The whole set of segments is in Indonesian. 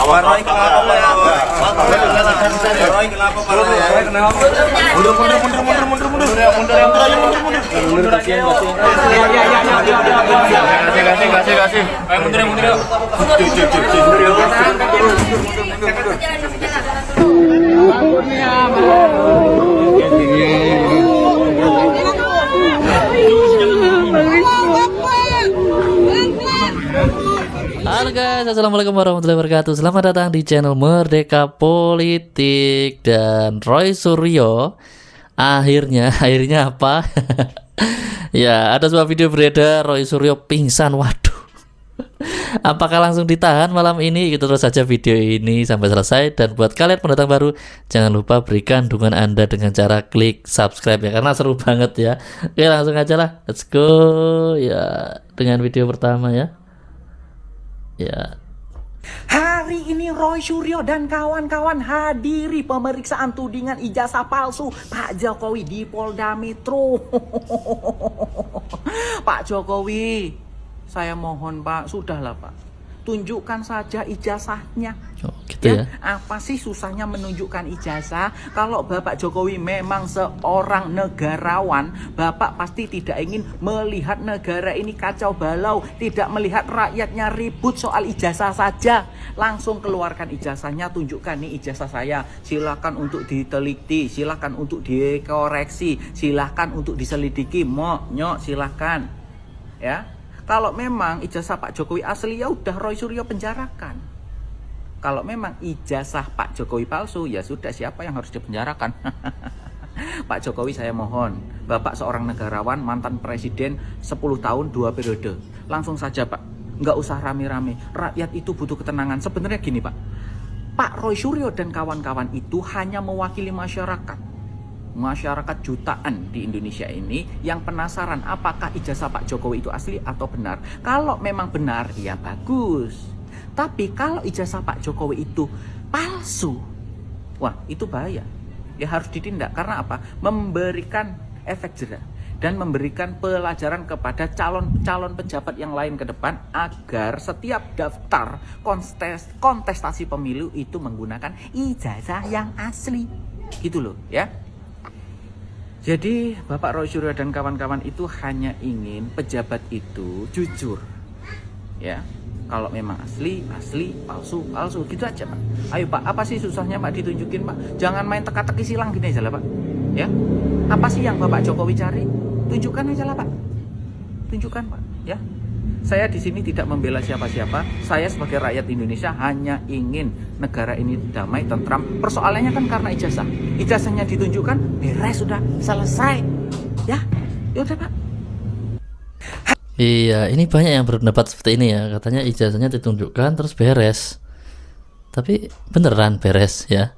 Roy kenapa Pak? Roy kenapa Pak? Mundur kasih. Ayo mundur. Halo guys, assalamualaikum warahmatullahi wabarakatuh. Selamat datang di channel Merdeka Politik. Dan Roy Suryo akhirnya apa? Ya, ada sebuah video beredar Roy Suryo pingsan. Waduh, apakah langsung ditahan malam ini? Kita terus saja video ini sampai selesai. Dan buat kalian pendatang baru, jangan lupa berikan dukungan Anda dengan cara klik subscribe ya, karena seru banget ya. Oke, langsung aja lah, let's go ya dengan video pertama ya. Ya. Hari ini Roy Suryo dan kawan-kawan hadiri pemeriksaan tudingan ijazah palsu Pak Jokowi di Polda Metro. Pak Jokowi, saya mohon Pak, sudahlah Pak, tunjukkan saja ijazahnya. Oh, gitu ya. Apa sih susahnya menunjukkan ijazah? Kalau Bapak Jokowi memang seorang negarawan, Bapak pasti tidak ingin melihat negara ini kacau balau, tidak melihat rakyatnya ribut soal ijazah saja. Langsung keluarkan ijazahnya, tunjukkan nih ijazah saya. Silakan untuk diteliti, silakan untuk dikoreksi, silakan untuk diselidiki, nyok silakan. Ya. Kalau memang ijazah Pak Jokowi asli, ya udah Roy Suryo penjarakan. Kalau memang ijazah Pak Jokowi palsu, ya sudah, siapa yang harus dipenjarakan? Pak Jokowi, saya mohon, Bapak seorang negarawan, mantan presiden 10 tahun 2 periode. Langsung saja Pak, nggak usah rame-rame. Rakyat itu butuh ketenangan. Sebenarnya gini Pak, Pak Roy Suryo dan kawan-kawan itu hanya mewakili masyarakat jutaan di Indonesia ini yang penasaran apakah ijazah Pak Jokowi itu asli atau benar. Kalau memang benar, ya bagus. Tapi kalau ijazah Pak Jokowi itu palsu, wah itu bahaya. Ya harus ditindak. Karena apa? Memberikan efek jera dan memberikan pelajaran kepada calon pejabat yang lain ke depan agar setiap daftar kontestasi pemilu itu menggunakan ijazah yang asli. Gitu loh ya. Jadi Bapak Roy Suryo dan kawan-kawan itu hanya ingin pejabat itu jujur. Ya. Kalau memang asli, palsu, gitu aja Pak. Ayo Pak, apa sih susahnya Pak ditunjukin Pak? Jangan main teka-teki silang gini aja lah Pak. Ya, apa sih yang Bapak Jokowi cari? Tunjukkan aja lah Pak. Tunjukkan Pak. Ya, saya di sini tidak membela siapa-siapa. Saya sebagai rakyat Indonesia hanya ingin negara ini damai, tentram. Persoalannya kan karena ijazah. Ijazahnya ditunjukkan, beres sudah, selesai. Ya, yaudah Pak. Iya, ini banyak yang berpendapat seperti ini ya. Katanya ijazahnya ditunjukkan terus beres. Tapi beneran beres ya.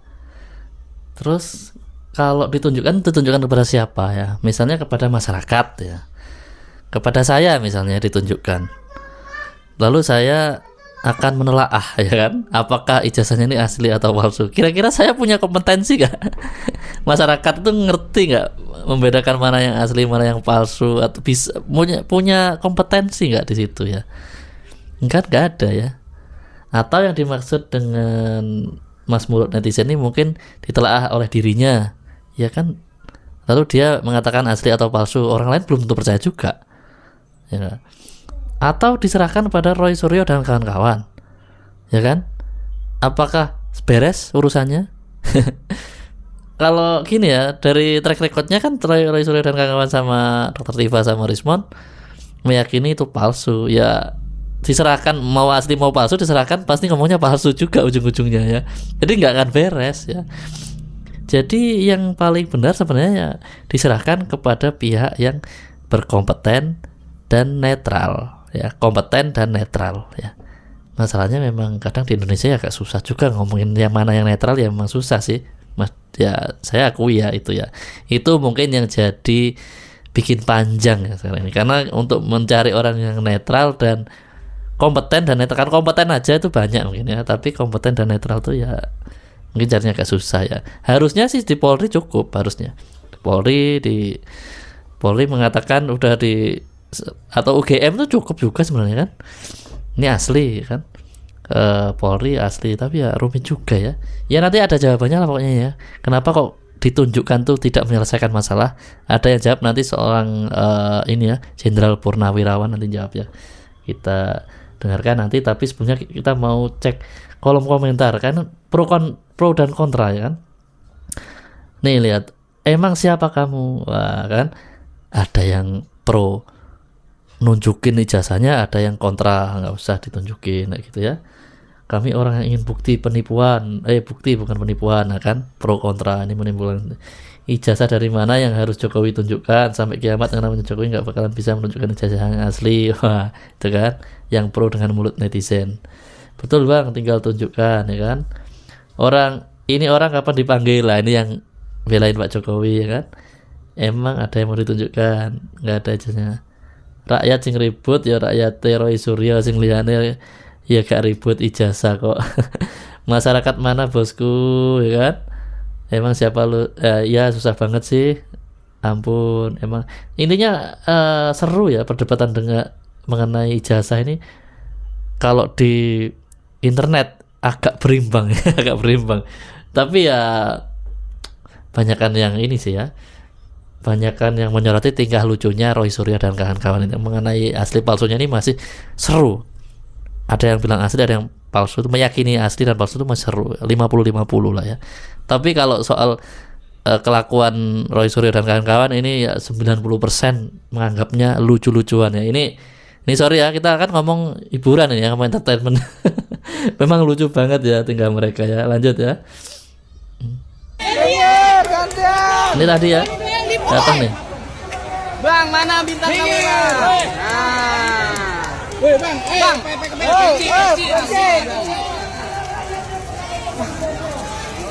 Terus kalau ditunjukkan kepada siapa ya? Misalnya kepada masyarakat ya. Kepada saya misalnya ditunjukkan. Lalu saya akan menelaah ya kan, apakah ijazahnya ini asli atau palsu. Kira-kira saya punya kompetensi gak? Masyarakat itu ngerti gak membedakan mana yang asli, mana yang palsu, atau bisa punya kompetensi gak di situ ya? Enggak ada ya. Atau yang dimaksud dengan Mas Mulut netizen ini mungkin ditelaah oleh dirinya, ya kan? Lalu dia mengatakan asli atau palsu, orang lain belum tentu percaya juga, ya. Atau diserahkan pada Roy Suryo dan kawan-kawan, ya kan? Apakah beres urusannya? Kalau gini ya, dari track recordnya kan Roy Suryo dan kawan-kawan sama Dr. Tifa sama Rismon meyakini itu palsu. Ya diserahkan, mau asli mau palsu diserahkan, pasti ngomongnya palsu juga ujung-ujungnya ya. Jadi nggak akan beres ya. Jadi yang paling benar sebenarnya ya diserahkan kepada pihak yang berkompeten dan netral. Ya, kompeten dan netral ya. Masalahnya memang kadang di Indonesia ya agak susah juga ngomongin yang mana yang netral, ya memang susah sih Mas. Ya saya akui ya itu ya. Itu mungkin yang jadi bikin panjang ya sekarang ini. Karena untuk mencari orang yang netral dan kompeten dan netral, kan kompeten aja itu banyak mungkin ya, tapi kompeten dan netral tuh ya mungkin carinya agak susah ya. Harusnya sih di Polri cukup, harusnya. Polri mengatakan udah di, atau UGM itu cukup juga sebenarnya kan. Ini asli kan. ke Polri asli, tapi ya rumit juga ya. Ya nanti ada jawabannya lah pokoknya ya. Kenapa kok ditunjukkan tuh tidak menyelesaikan masalah? Ada yang jawab nanti seorang ini ya, Jenderal Purnawirawan nanti jawab ya. Kita dengarkan nanti, tapi sebelumnya kita mau cek kolom komentar kan, pro dan kontra ya kan. Nih lihat, emang siapa kamu? Wah kan, ada yang pro nunjukin ijazahnya, ada yang kontra nggak usah ditunjukin kayak gitu ya. Kami orang yang ingin bukti penipuan, bukti bukan penipuan, nah kan pro kontra ini menimbulkan ijazah dari mana yang harus Jokowi tunjukkan sampai kiamat, yang namanya Jokowi nggak bakalan bisa menunjukkan ijazah yang asli. Wah itu kan yang pro dengan mulut netizen. Betul bang, tinggal tunjukkan ya kan. Orang kapan dipanggil lah, ini yang belain Pak Jokowi ya kan. Emang ada yang mau ditunjukkan? Nggak ada ijazahnya. Rakyat sing ribut ya rakyat Roy Suryo, sing liyane ya gak ribut ijazah kok. Masyarakat mana bosku ya kan. Emang siapa lu? Ya susah banget sih, ampun. Emang intinya seru ya perdebatan dengan mengenai ijazah ini. Kalau di internet agak berimbang ya, agak berimbang. Tapi ya banyakan yang ini sih ya, banyakan yang menyoroti tingkah lucunya Roy Suryo dan kawan-kawan ini. Mengenai asli palsunya ini masih seru. Ada yang bilang asli, ada yang palsu, itu meyakini asli dan palsu itu masih seru, 50-50 lah ya. Tapi kalau soal kelakuan Roy Suryo dan kawan-kawan ini ya 90% menganggapnya lucu-lucuan ya. Ini sorry ya, kita kan ngomong hiburan ini ya, ngomong entertainment. Memang lucu banget ya tinggal mereka ya. Lanjut ya. Ini tadi ya, datang nih. Bang, mana bintang kamera? Woi bang,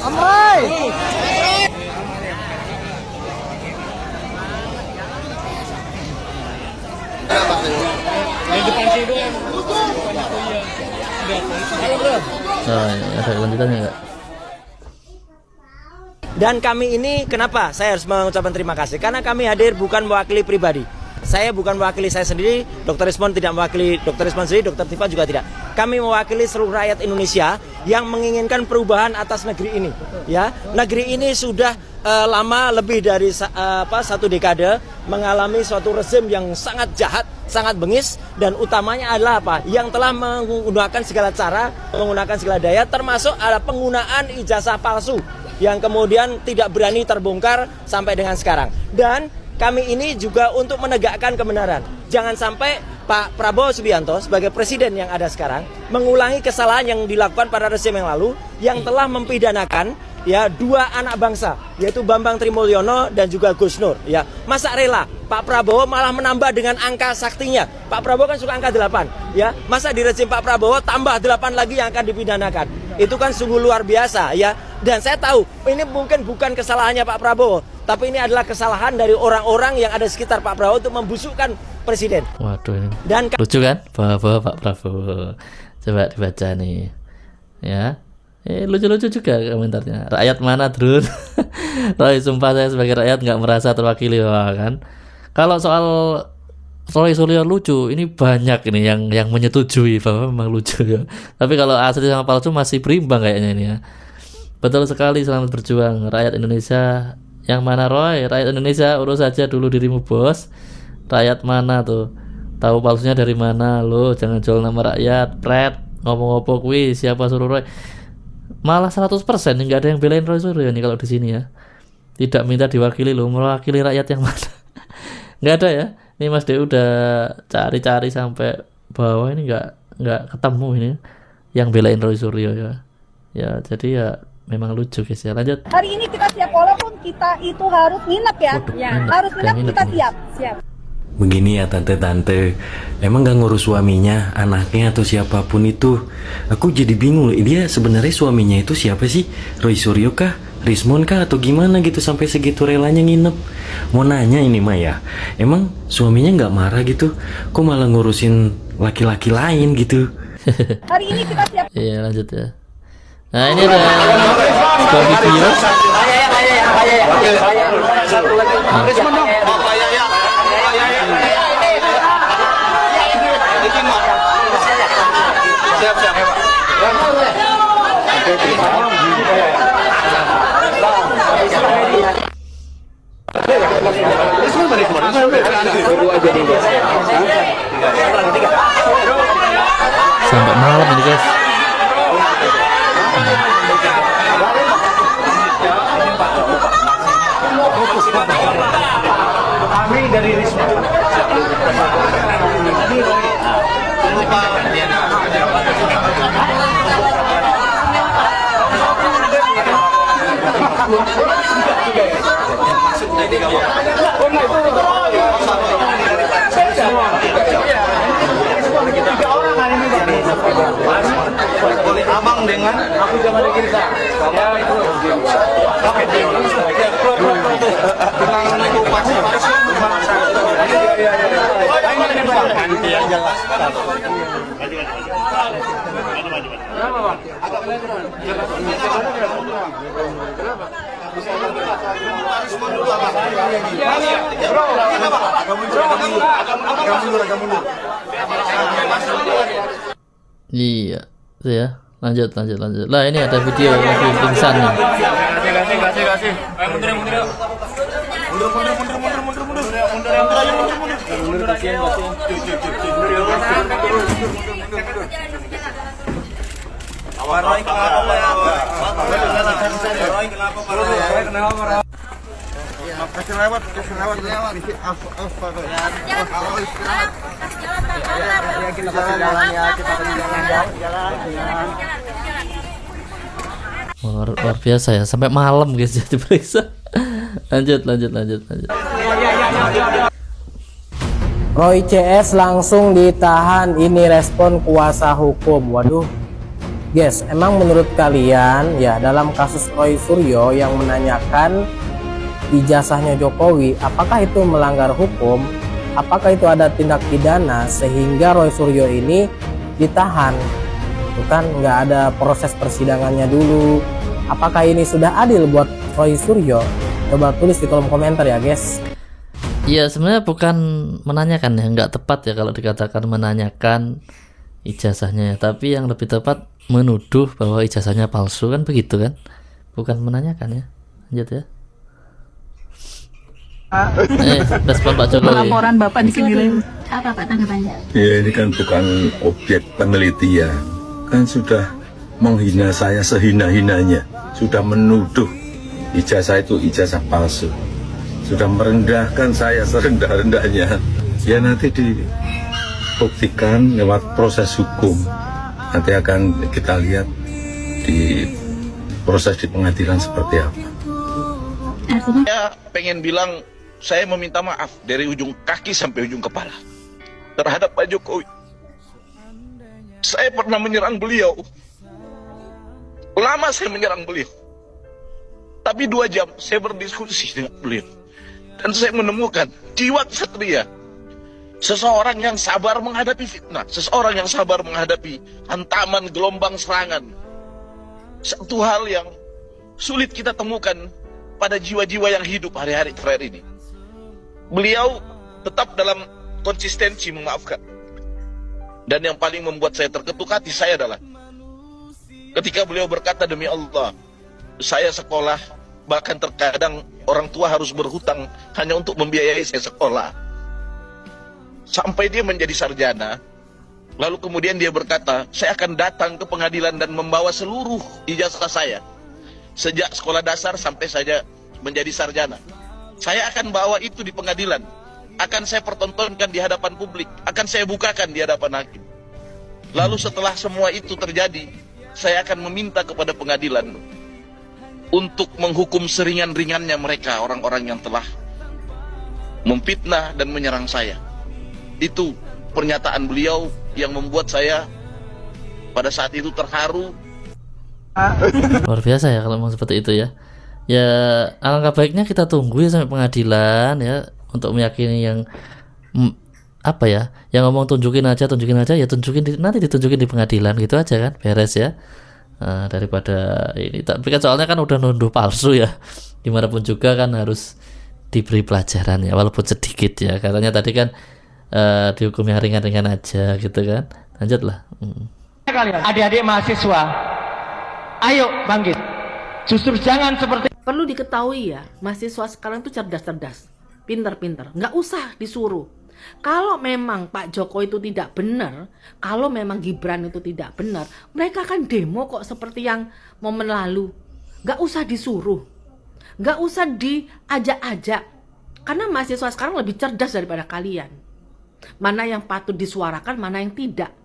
Amai. Yang depan sih doang. Halo bro. Ada lanjutannya nggak? Dan kami ini kenapa saya harus mengucapkan terima kasih? Karena kami hadir bukan mewakili pribadi. Saya bukan mewakili saya sendiri, Dr. Rismon tidak mewakili Dr. Rismon sendiri, Dr. Tifa juga tidak. Kami mewakili seluruh rakyat Indonesia yang menginginkan perubahan atas negeri ini. Ya, negeri ini sudah lama lebih dari satu dekade mengalami suatu rezim yang sangat jahat, sangat bengis, dan utamanya adalah apa? Yang telah menggunakan segala cara, menggunakan segala daya, termasuk ada penggunaan ijazah palsu yang kemudian tidak berani terbongkar sampai dengan sekarang. Dan kami ini juga untuk menegakkan kebenaran. Jangan sampai Pak Prabowo Subianto sebagai presiden yang ada sekarang mengulangi kesalahan yang dilakukan pada rezim yang lalu, yang telah mempidanakan ya dua anak bangsa, yaitu Bambang Trimulyono dan juga Gus Nur. Ya, masa rela Pak Prabowo malah menambah dengan angka saktinya. Pak Prabowo kan suka angka 8, ya. Masa di rezim Pak Prabowo tambah 8 lagi yang akan dipidanakan. Itu kan sungguh luar biasa ya. Dan saya tahu ini mungkin bukan kesalahannya Pak Prabowo, tapi ini adalah kesalahan dari orang-orang yang ada sekitar Pak Prabowo untuk membusukkan presiden. Waduh ini. Dan lucu kan? Bawa Pak Prabowo. Coba dibaca nih. Ya. Lucu-lucu juga komentarnya. Rakyat mana, Drun? Roy, sumpah saya sebagai rakyat nggak merasa terwakili. Wah, kan. Kalau soal Roy Suryo lucu, ini banyak ini yang menyetujui bahwa memang lucu ya. Tapi kalau asli sama palsu masih berimbang kayaknya ini ya. Betul sekali, selamat berjuang rakyat Indonesia. Yang mana Roy? Rakyat Indonesia, urus saja dulu dirimu bos. Rakyat mana tuh? Tahu palsunya dari mana lo? Jangan jual nama rakyat. Pret, ngomong-ngomong kuwi siapa suruh Roy? Malah 100% nggak ada yang belain Roy Suryo nih kalau di sini ya. Tidak minta diwakili lo, mewakili rakyat yang mana? Nggak ada ya. Ini Mas Dew udah cari-cari sampai bawah ini nggak ketemu ini yang belain Roy Suryo ya. Ya jadi ya memang lucu guys ya. Lanjut. Hari ini kita siap, walaupun kita itu harus nginep ya. Waduh, Ya, nginep. harus nginep, Nginep kita ini. siap. Begini ya tante-tante, emang gak ngurus suaminya, anaknya atau siapapun itu. Aku jadi bingung loh, dia sebenarnya suaminya itu siapa sih? Roy Suryo kah? Rismon kah? Atau gimana gitu sampai segitu relanya nginep? Mau nanya ini Mah ya, emang suaminya gak marah gitu? Kok malah ngurusin laki-laki lain gitu? Hari ini kita siap. Iya lanjut ya. Nah ini ada sebuah video. Boleh abang dengan aku jangan ada kiri saya. Oke. Dengan itu pasti. Nanti yang jelas. Iya, itu ya. Lanjut. Lah ini ada video lagi pingsan nih. Kasih. Ayo mundur. Luar biasa ya, sampai malam guys diperiksa. Lanjut. Roy CS langsung ditahan, ini respon kuasa hukum. Waduh guys, emang menurut kalian ya dalam kasus Roy Suryo yang menanyakan ijazahnya Jokowi, apakah itu melanggar hukum? Apakah itu ada tindak pidana sehingga Roy Suryo ini ditahan? Itu kan nggak ada proses persidangannya dulu. Apakah ini sudah adil buat Roy Suryo? Coba tulis di kolom komentar ya guys. Iya, sebenarnya bukan menanyakan ya, nggak tepat ya kalau dikatakan menanyakan ijazahnya ya. Tapi yang lebih tepat menuduh bahwa ijazahnya palsu, kan begitu kan? Bukan menanyakan ya. Lanjut ya. Respon Pak Jokowi. Laporan Bapak di sini. Apa Pak tanggapannya? Ya ini kan bukan objek penelitian, kan sudah menghina saya sehina-hinanya, sudah menuduh ijazah itu ijazah palsu, sudah merendahkan saya serendah-rendahnya. Ya nanti dibuktikan lewat proses hukum, nanti akan kita lihat di proses di pengadilan seperti apa. Artinya Saya pengen bilang, saya meminta maaf dari ujung kaki sampai ujung kepala terhadap Pak Jokowi. Saya pernah menyerang beliau. Lama saya menyerang beliau. Tapi 2 jam saya berdiskusi dengan beliau. Dan saya menemukan jiwa kesatria. Seseorang yang sabar menghadapi fitnah. Seseorang yang sabar menghadapi hantaman gelombang serangan. Satu hal yang sulit kita temukan pada jiwa-jiwa yang hidup hari-hari terakhir ini. Beliau tetap dalam konsistensi memaafkan. Dan yang paling membuat saya terketuk hati saya adalah ketika beliau berkata, demi Allah, saya sekolah, bahkan terkadang orang tua harus berhutang hanya untuk membiayai saya sekolah. Sampai dia menjadi sarjana, lalu kemudian dia berkata, saya akan datang ke pengadilan dan membawa seluruh ijazah saya. Sejak sekolah dasar sampai saya menjadi sarjana. Saya akan bawa itu di pengadilan. Akan saya pertontonkan di hadapan publik. Akan saya bukakan di hadapan hakim. Lalu setelah semua itu terjadi, saya akan meminta kepada pengadilan untuk menghukum seringan-ringannya mereka, orang-orang yang telah memfitnah dan menyerang saya. Itu pernyataan beliau yang membuat saya pada saat itu terharu. Luar biasa ya kalau memang seperti itu ya. Ya alangkah baiknya kita tunggu ya sampai pengadilan ya, untuk meyakini yang apa ya, yang ngomong tunjukin aja ya, nanti ditunjukin di pengadilan gitu aja kan, beres ya. Daripada ini, tapi kan soalnya kan udah nuduh palsu ya, dimanapun juga kan harus diberi pelajaran ya, walaupun sedikit ya. Katanya tadi kan dihukumnya ringan-ringan aja gitu kan. Lanjutlah. Adik-adik mahasiswa, ayo bangkit. Justru jangan seperti. Perlu diketahui ya, mahasiswa sekarang tuh cerdas-cerdas, pinter-pinter, nggak usah disuruh. Kalau memang Pak Jokowi itu tidak benar, kalau memang Gibran itu tidak benar, mereka akan demo kok seperti yang momen lalu. Nggak usah disuruh, nggak usah diajak-ajak, karena mahasiswa sekarang lebih cerdas daripada kalian. Mana yang patut disuarakan, mana yang tidak.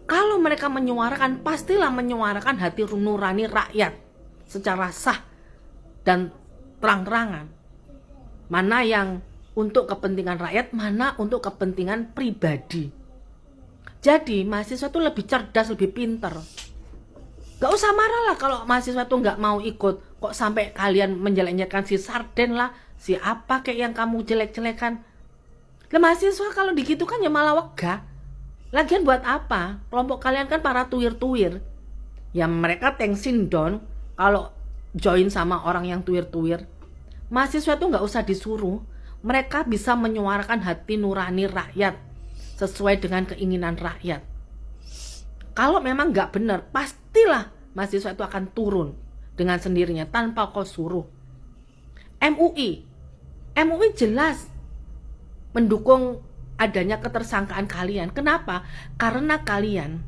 Kalau mereka menyuarakan, pastilah menyuarakan hati nurani rakyat secara sah dan terang-terangan. mana yang untuk kepentingan rakyat, mana untuk kepentingan pribadi. Jadi mahasiswa itu lebih cerdas, lebih pinter. Gak usah marah lah kalau mahasiswa itu nggak mau ikut. Kok sampai kalian menjelek-jelekan si Sarden lah, si apa kayak yang kamu jelek-jelekan. Lah mahasiswa kalau digitukan ya malah wegah. Lagian buat apa? Kelompok kalian kan para tuir-tuir. Ya mereka tensin down kalau join sama orang yang tuir-tuir. Mahasiswa itu nggak usah disuruh. Mereka bisa menyuarakan hati nurani rakyat sesuai dengan keinginan rakyat. Kalau memang nggak benar, pastilah mahasiswa itu akan turun dengan sendirinya tanpa kau suruh. MUI jelas mendukung adanya ketersangkaan kalian. Kenapa? Karena kalian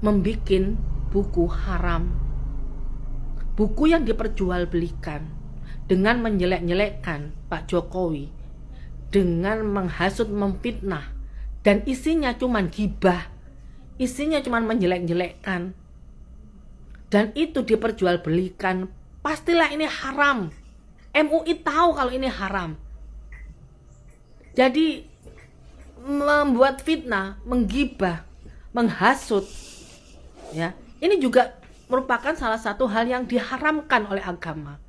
membikin buku haram, buku yang diperjualbelikan dengan menjelek-jelekkan Pak Jokowi, dengan menghasut, memfitnah, dan isinya cuman gibah, isinya cuman menjelek-jelekkan, dan itu diperjualbelikan. Pastilah ini haram. MUI tahu kalau ini haram. Jadi membuat fitnah, menggibah, menghasut, ya, ini juga merupakan salah satu hal yang diharamkan oleh agama.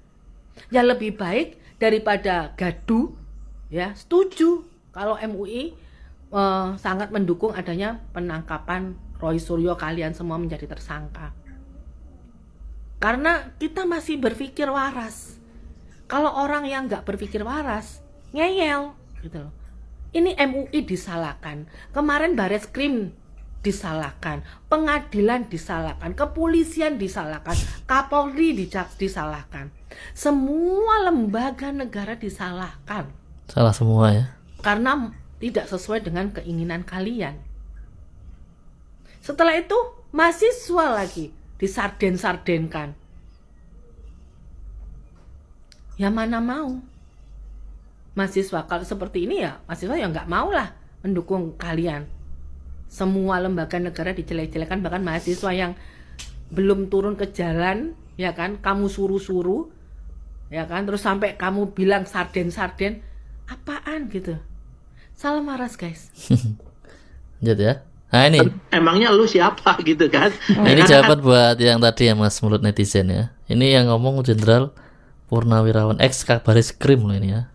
Ya lebih baik daripada gaduh, ya setuju kalau MUI sangat mendukung adanya penangkapan Roy Suryo, kalian semua menjadi tersangka. Karena kita masih berpikir waras. Kalau orang yang nggak berpikir waras, ngeyel gitu loh. Ini MUI disalahkan, kemarin Bareskrim disalahkan, pengadilan disalahkan, kepolisian disalahkan, Kapolri disalahkan, semua lembaga negara disalahkan. Salah semua ya. Karena tidak sesuai dengan keinginan kalian. Setelah itu mahasiswa lagi disarden-sardenkan. Ya mana mau. Mahasiswa kalau seperti ini ya mahasiswa ya nggak mau lah mendukung kalian. Semua lembaga negara dijelek-jelekan, bahkan mahasiswa yang belum turun ke jalan, ya kan, kamu suruh-suruh, ya kan, terus sampai kamu bilang sarden-sarden, apaan gitu. Salam waras guys. Lanjut ya. Nah ini. Emangnya lu siapa gitu kan? Ini jawaban buat yang tadi ya Mas, mulut netizen ya. Ini yang ngomong Jenderal Purnawirawan ex Kabareskrim loh ini ya.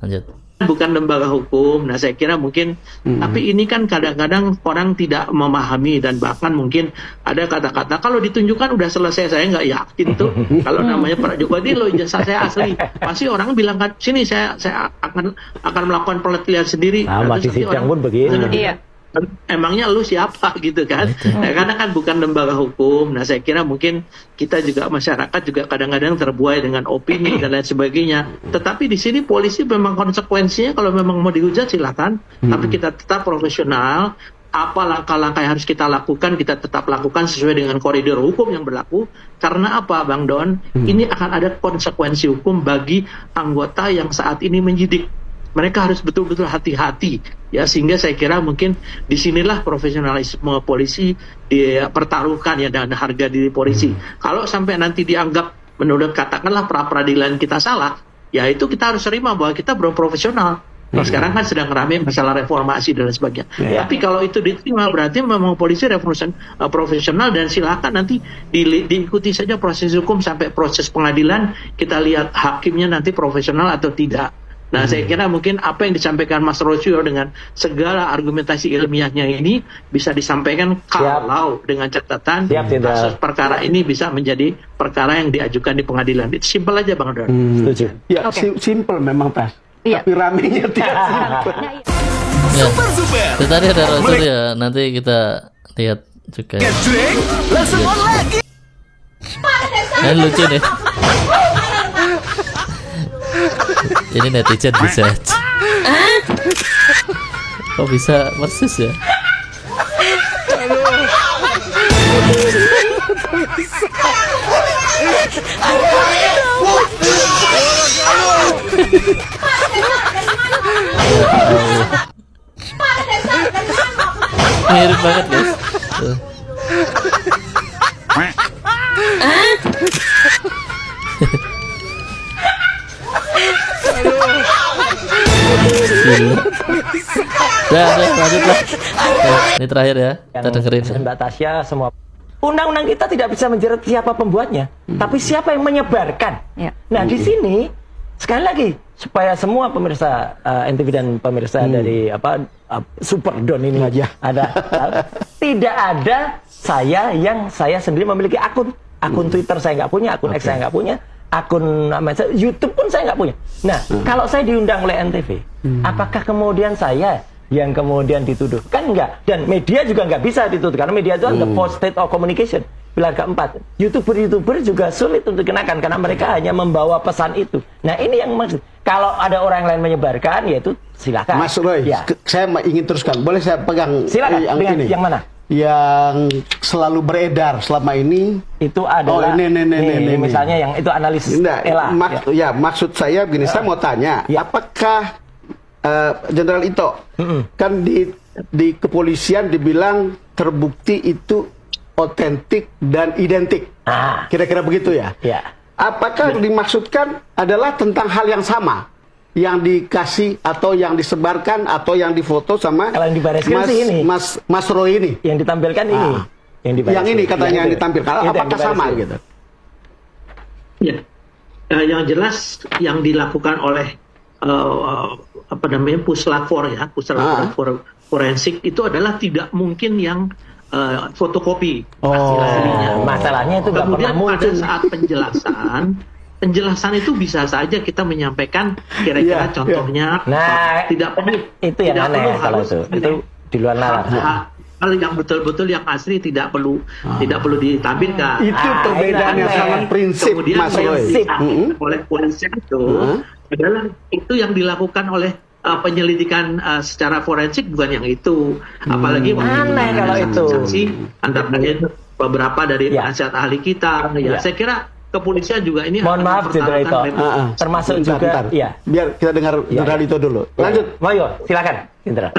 Lanjut. Bukan lembaga hukum. Nah saya kira mungkin tapi ini kan kadang-kadang orang tidak memahami, dan bahkan mungkin ada kata-kata kalau ditunjukkan udah selesai. Saya nggak yakin tuh kalau namanya Pak Jokowi lo ijazah saya asli, pasti orang bilang kan sini saya akan melakukan penelitian sendiri. Sama di sidang pun begitu. Iya. Emangnya lu siapa gitu kan? Nah, karena kan bukan lembaga hukum. Nah saya kira mungkin kita juga, masyarakat juga kadang-kadang terbuai dengan opini dan lain sebagainya. Tetapi di sini polisi memang konsekuensinya kalau memang mau dihujat silakan. Tapi kita tetap profesional. Apa langkah-langkah yang harus kita lakukan, kita tetap lakukan sesuai dengan koridor hukum yang berlaku. Karena apa Bang Don? Ini akan ada konsekuensi hukum bagi anggota yang saat ini menyidik. Mereka harus betul-betul hati-hati ya, sehingga saya kira mungkin disinilah profesionalisme polisi dipertaruhkan ya, dan harga diri polisi. Kalau sampai nanti dianggap menurut katakanlah pra peradilan kita salah, ya itu kita harus terima bahwa kita belum profesional. Nah, sekarang kan sedang ramai masalah reformasi dan sebagainya. Tapi kalau itu diterima berarti memang polisi profesional, dan silakan nanti diikuti saja proses hukum sampai proses pengadilan, kita lihat hakimnya nanti profesional atau tidak. Nah, saya kira mungkin apa yang disampaikan Mas Rosyo dengan segala argumentasi ilmiahnya ini bisa disampaikan kalau dengan catatan kasus perkara ini bisa menjadi perkara yang diajukan di pengadilan. Itu simpel aja Bang Don. Setuju. Ya, simpel memang Pak. Tapi ramenya tidak simpel. Ya. Itu tadi ada Rosyo ya. Nanti kita lihat juga. Ya. Dan lucu nih. Ini netizen bisa. Kok bisa persis ya? Mirip banget guys. Udah, lanjutlah. Ini terakhir ya, kita dengerin. Mbak Tasya, semua undang-undang kita tidak bisa menjerat siapa pembuatnya, tapi siapa yang menyebarkan. Nah, di sini sekali lagi supaya semua pemirsa NTV dan pemirsa dari Super Don ini aja ada tidak ada saya sendiri memiliki akun Twitter saya nggak punya, akun X saya nggak punya, akun YouTube pun saya nggak punya. Nah, kalau saya diundang oleh NTV, apakah kemudian saya yang kemudian dituduh? Kan enggak. Dan media juga nggak bisa dituduh, karena media itu the first state of communication. Pilar keempat, YouTuber juga sulit untuk dikenakan karena mereka hanya membawa pesan itu. Nah, ini yang maksud. Kalau ada orang lain menyebarkan, yaitu silakan. Mas Roy, saya ingin teruskan. Boleh saya pegang silakan, yang mana? Yang selalu beredar selama ini itu adalah ini misalnya yang itu analisis Ella. Maksud saya begini, saya mau tanya, apakah Jenderal Ito kan di kepolisian dibilang terbukti itu otentik dan identik, kira-kira begitu ya? Apakah dimaksudkan adalah tentang hal yang sama yang dikasih atau yang disebarkan atau yang difoto sama Mas Roy ini yang ditampilkan ini yang ini katanya yang ditampilkan, apakah sama gitu? Ya, yang jelas yang dilakukan oleh puslapor forensik itu adalah tidak mungkin yang fotokopi hasil aslinya. Masalahnya itu kemudian pada saat penjelasan itu bisa saja kita menyampaikan kira-kira contohnya. Nah, tidak perlu itu yang aneh kalau itu di luar nalar. Hal yang betul-betul yang asli tidak perlu ditampilkan. Itu perbedaan yang sangat prinsip, kemudian Mas Roy. Oleh polisi itu adalah itu yang dilakukan oleh penyelidikan secara forensik, bukan yang itu. Apalagi aneh kalau itu. Saksi antara lain beberapa dari penasihat ahli kita. Saya kira kepolisian juga ini mohon maaf Jenderal Ito, termasuk juga biar kita dengar Jenderal Ito dulu. Lanjut, Mayo, silakan Jenderal.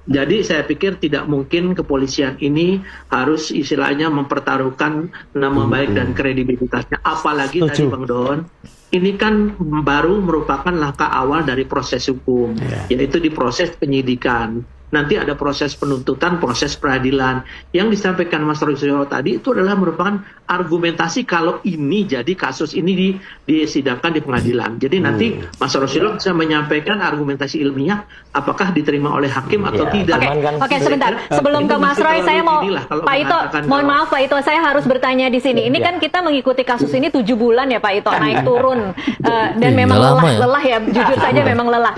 Jadi saya pikir tidak mungkin kepolisian ini harus istilahnya mempertaruhkan nama baik dan kredibilitasnya. Apalagi tadi Bang Don, ini kan baru merupakan langkah awal dari proses hukum, yaitu di proses penyidikan. Nanti ada proses penuntutan, proses peradilan. Yang disampaikan Mas Roy Suryo tadi itu adalah merupakan argumentasi kalau ini jadi kasus ini disidangkan di pengadilan. Jadi nanti Mas Roy Suryo bisa menyampaikan argumentasi ilmiah apakah diterima oleh hakim atau tidak. Oke, sebentar. Sebelum ke Mas Roy, saya mau Pak Ito, mohon maaf Pak Ito, saya harus bertanya di sini. Ini kan kita mengikuti kasus ini 7 bulan ya Pak Ito, naik turun dan memang lelah ya, jujur saja memang lelah.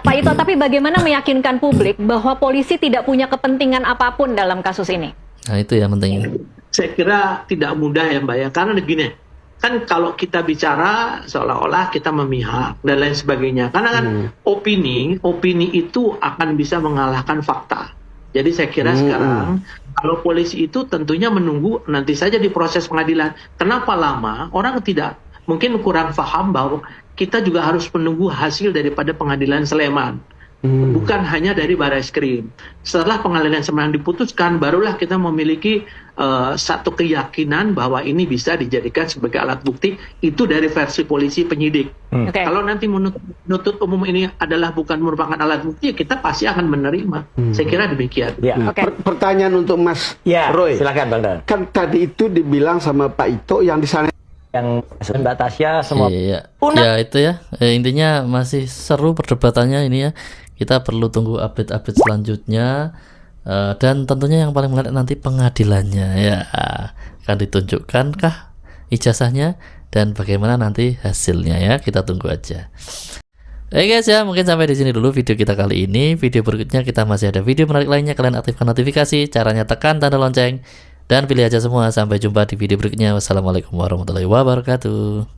Pak Ito, tapi bagaimana meyakinkan publik bahwa polisi tidak punya kepentingan apapun dalam kasus ini? Nah, itu yang penting. Saya kira tidak mudah ya Mbak ya, karena begini, kan kalau kita bicara seolah-olah kita memihak dan lain sebagainya, karena kan opini itu akan bisa mengalahkan fakta. Jadi saya kira sekarang kalau polisi itu tentunya menunggu nanti saja di proses pengadilan. Kenapa lama? Orang mungkin kurang paham bahwa kita juga harus menunggu hasil daripada pengadilan Sleman. Bukan hanya dari Barreskrim. Setelah pengadilan Sleman diputuskan, barulah kita memiliki satu keyakinan bahwa ini bisa dijadikan sebagai alat bukti, itu dari versi polisi penyidik. Kalau nanti menuntut umum ini adalah bukan merupakan alat bukti, kita pasti akan menerima. Saya kira demikian. Pertanyaan untuk Mas Roy. Silakan Bang Dan. Kan tadi itu dibilang sama Pak Ito yang di sana yang Mbak Tasya semua. Ya itu ya. Intinya masih seru perdebatannya ini ya. Kita perlu tunggu update-update selanjutnya, dan tentunya yang paling menarik nanti pengadilannya ya, akan ditunjukkankah ijazahnya dan bagaimana nanti hasilnya ya, kita tunggu aja. Oke guys ya, mungkin sampai di sini dulu video kita kali ini. Video berikutnya kita masih ada video menarik lainnya, kalian aktifkan notifikasi, caranya tekan tanda lonceng dan pilih aja semua. Sampai jumpa di video berikutnya. Wassalamualaikum warahmatullahi wabarakatuh.